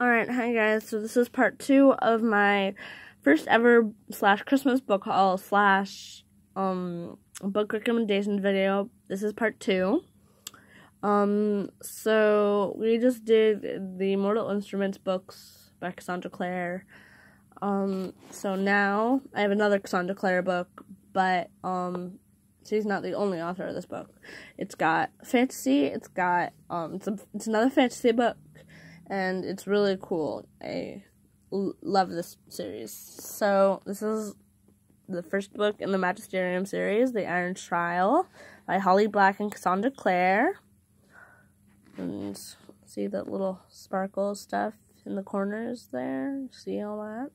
Alright, hi guys, so this is part 2 of my first ever / Christmas book haul / book recommendation video. This is part 2. So we just did the Mortal Instruments books by Cassandra Clare. So now I have another Cassandra Clare book, but she's not the only author of this book. It's got fantasy, it's another fantasy book, and it's really cool. I love this series. So this is the first book in the Magisterium series, The Iron Trial, by Holly Black and Cassandra Clare. And see that little sparkle stuff in the corners there? See all that?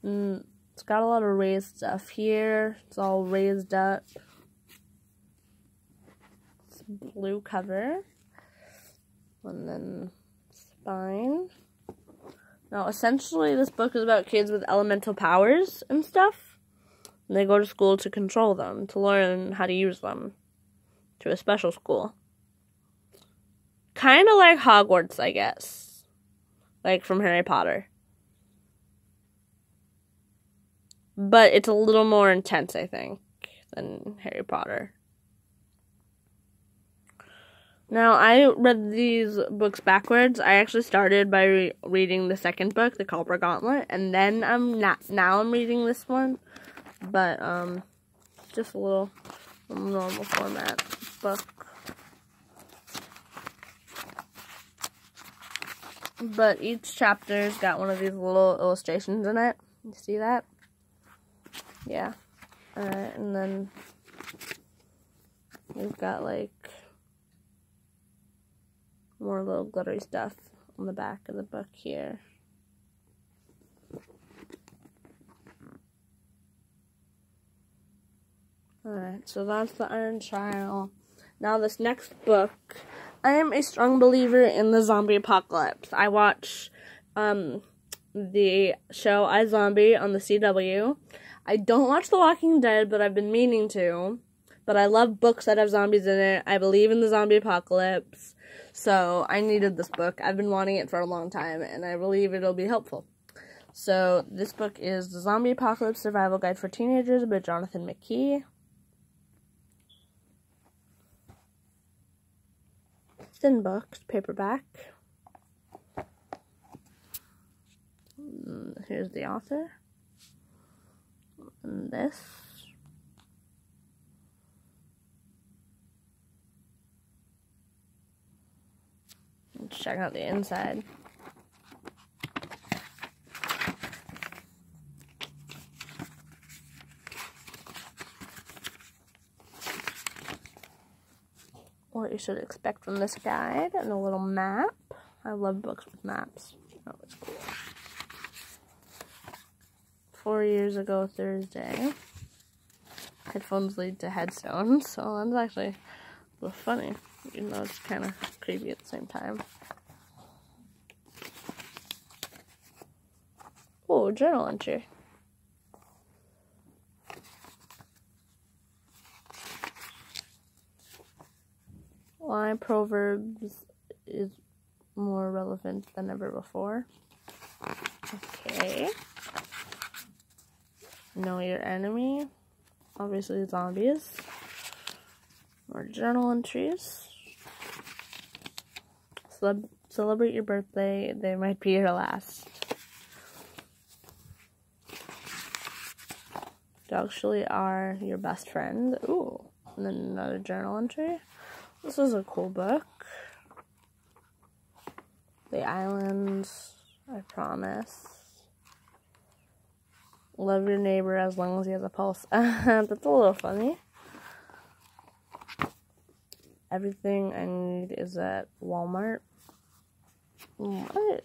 And it's got a lot of raised stuff here. It's all raised up. It's blue cover. And then spine. Now, essentially, this book is about kids with elemental powers and stuff. And they go to school to control them, to learn how to use them. To a special school. Kind of like Hogwarts, I guess. Like from Harry Potter. But it's a little more intense, I think, than Harry Potter. Now, I read these books backwards. I actually started by reading the second book, The Cobra Gauntlet, and then I'm reading this one. But, just a little normal format book. But each chapter's got one of these little illustrations in it. You see that? Yeah. Alright, and then we've got like more little glittery stuff on the back of the book here. Alright, so that's The Iron Trial. Now this next book, I am a strong believer in the zombie apocalypse. I watch the show iZombie on the CW. I don't watch The Walking Dead, but I've been meaning to. But I love books that have zombies in it. I believe in the zombie apocalypse. So I needed this book. I've been wanting it for a long time, and I believe it'll be helpful. So this book is The Zombie Apocalypse Survival Guide for Teenagers by Jonathan McKee. Thin book, paperback. Here's the author. And this. Let's check out the inside. What you should expect from this guide, and a little map. I love books with maps. That was cool. 4 years ago Thursday. Headphones lead to headstones, so that's actually a little funny, even though it's kind of creepy at the same time. Oh, journal entry. Why Proverbs is more relevant than ever before. Okay. Know your enemy. Obviously zombies. More journal entries. Celebrate your birthday. They might be your last. Dogs surely are your best friend. Ooh. And then another journal entry. This is a cool book. The Island, I promise. Love your neighbor as long as he has a pulse. That's a little funny. Everything I need is at Walmart. What?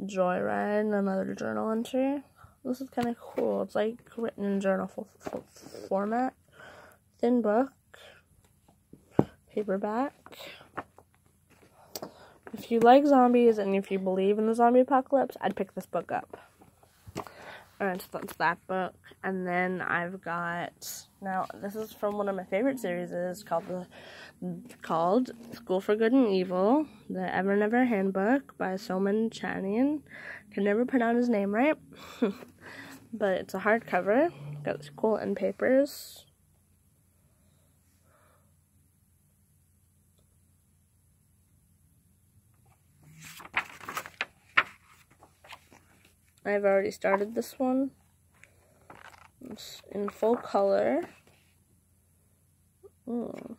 Joyride, another journal entry. This is kind of cool. It's like written in journal format. Thin book. Paperback. If you like zombies and if you believe in the zombie apocalypse, I'd pick this book up. Alright, so that's that book. And then I've got, now this is from one of my favorite series, called School for Good and Evil, the Ever Never Handbook by Soman Chanian. Can never pronounce his name right. But it's a hardcover. Got these cool end papers. I've already started this one. It's in full color. Ooh.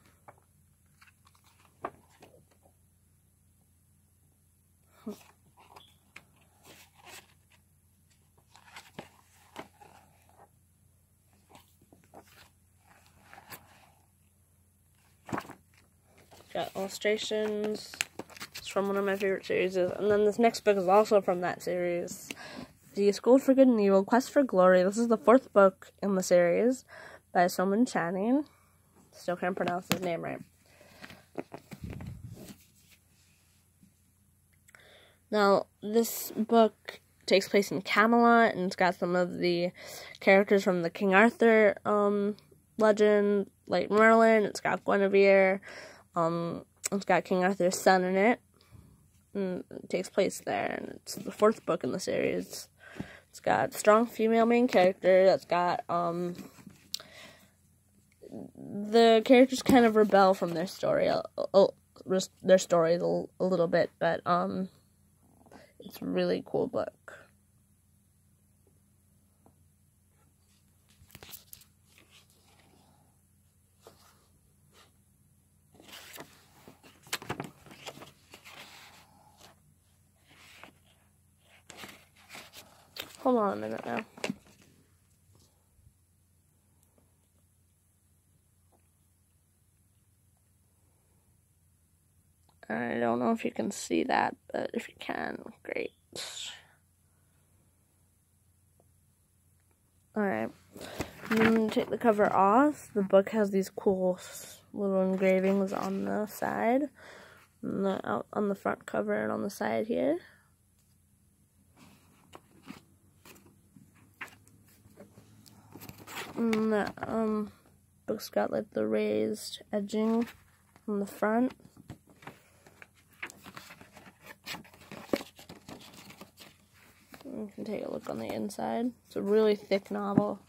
Got illustrations. It's from one of my favorite series. And then this next book is also from that series. The School for Good and Evil, Quest for Glory. This is the 4th book in the series by Soman Chanian. Still can't pronounce his name right. Now, this book takes place in Camelot, and it's got some of the characters from the King Arthur legend, like Merlin. It's got Guinevere. It's got King Arthur's son in it. And it takes place there, and it's the 4th book in the series. It's got a strong female main character that's got, the characters kind of rebel from their story, their stories a little bit, but, it's a really cool book. Hold on a minute now. I don't know if you can see that, but if you can, great. Alright. I'm going to take the cover off. The book has these cool little engravings on the side, on the front cover and on the side here. And the book's got like the raised edging on the front. You can take a look on the inside. It's a really thick novel.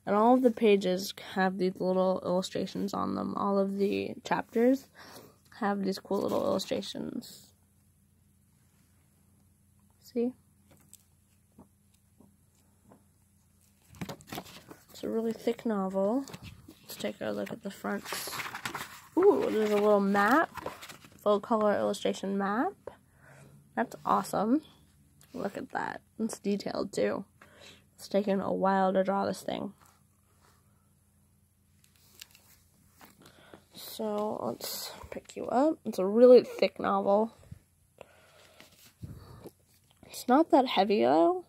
And all of the pages have these little illustrations on them. All of the chapters have these cool little illustrations. See? It's a really thick novel. Let's take a look at the front. Ooh, there's a little map. Full color illustration map. That's awesome. Look at that. It's detailed too. It's taken a while to draw this thing. So let's pick you up. It's a really thick novel. It's not that heavy though,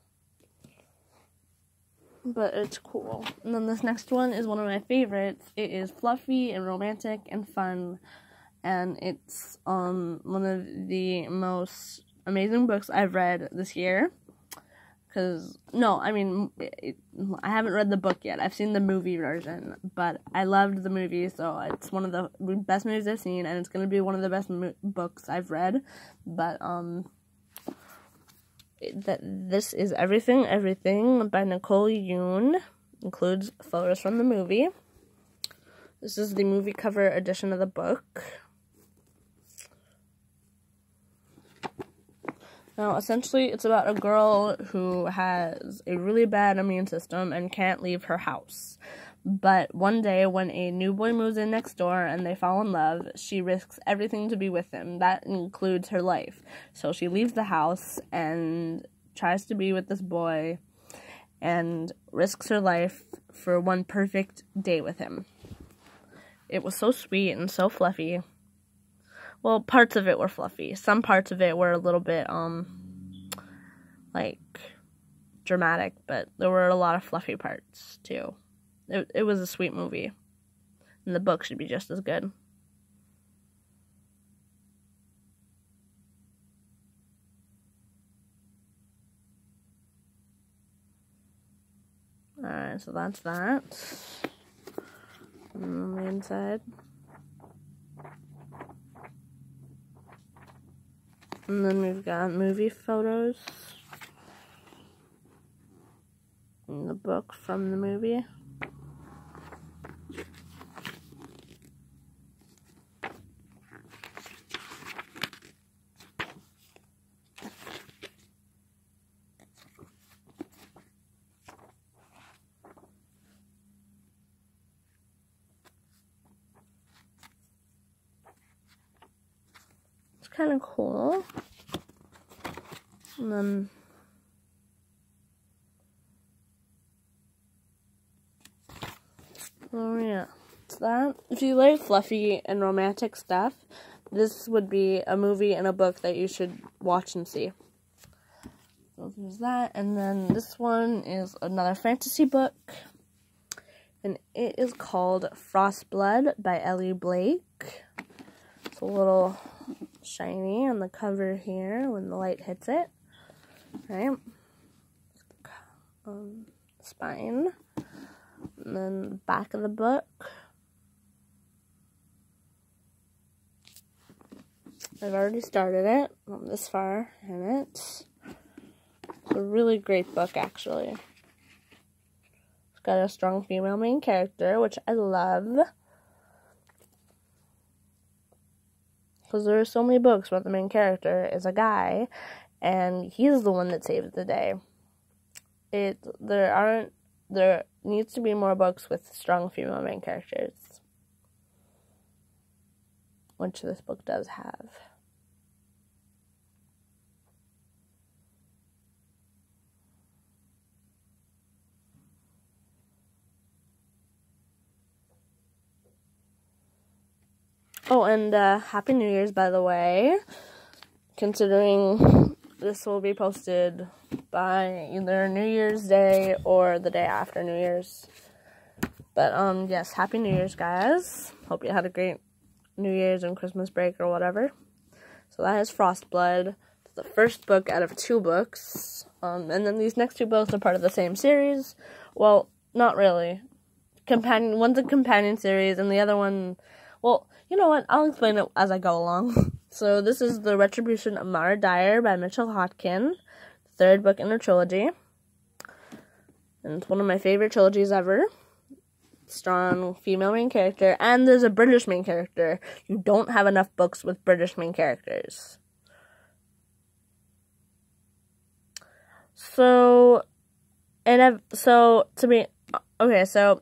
but it's cool. And then this next one is one of my favorites. It is fluffy and romantic and fun, and it's one of the most amazing books I've read this year. I haven't read the book yet. I've seen the movie version, but I loved the movie, so it's one of the best movies I've seen, and it's going to be one of the best books I've read. But this is Everything by Nicole Yoon. Includes photos from the movie. This is the movie cover edition of the book. Now, essentially, it's about a girl who has a really bad immune system and can't leave her house. But one day, when a new boy moves in next door and they fall in love, she risks everything to be with him. That includes her life. So she leaves the house and tries to be with this boy and risks her life for one perfect day with him. It was so sweet and so fluffy. Well, parts of it were fluffy. Some parts of it were a little bit, dramatic, but there were a lot of fluffy parts, too. It was a sweet movie. And the book should be just as good. Alright, so that's that. On the inside. And then we've got movie photos. And the book from the movie. It's kind of cool. And then oh yeah, it's that. If you like fluffy and romantic stuff, this would be a movie and a book that you should watch and see. So there's that, and then this one is another fantasy book, and it is called Frostblood by Ellie Blake. It's a little shiny on the cover here when the light hits it, right? Spine. And then the back of the book. I've already started it. I'm this far in it. It's a really great book, actually. It's got a strong female main character, which I love. Because there are so many books where the main character is a guy, and he's the one that saves the day. There needs to be more books with strong female main characters, which this book does have. Oh, and Happy New Year's, by the way, considering this will be posted by either New Year's Day or the day after New Year's. But, yes, Happy New Year's, guys. Hope you had a great New Year's and Christmas break or whatever. So that is Frostblood. It's the first book out of 2 books. And then these next 2 books are part of the same series. Well, not really. One's a companion series, and the other one, well, you know what? I'll explain it as I go along. So this is The Retribution of Mara Dyer by Mitchell Hodkin, the 3rd book in her trilogy. And it's one of my favorite trilogies ever. Strong female main character, and there's a British main character. You don't have enough books with British main characters. So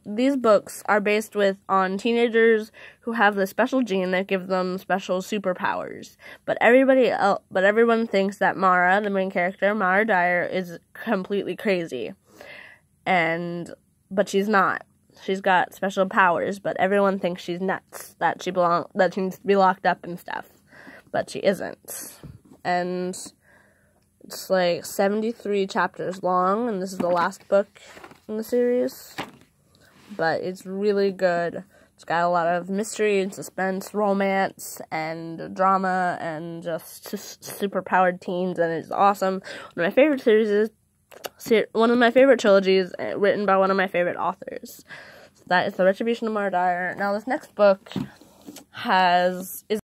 these books are based on teenagers who have this special gene that gives them special superpowers. But everyone thinks that Mara, the main character, Mara Dyer, is completely crazy. But she's not. She's got special powers, but everyone thinks she's nuts, that she needs to be locked up and stuff. But she isn't. And it's like 73 chapters long, and this is the last book in the series. But it's really good. It's got a lot of mystery and suspense, romance, and drama, and just super-powered teens, and it's awesome. One of my favorite one of my favorite trilogies, written by one of my favorite authors. So that is The Retribution of Mara Dyer. Now, this next book is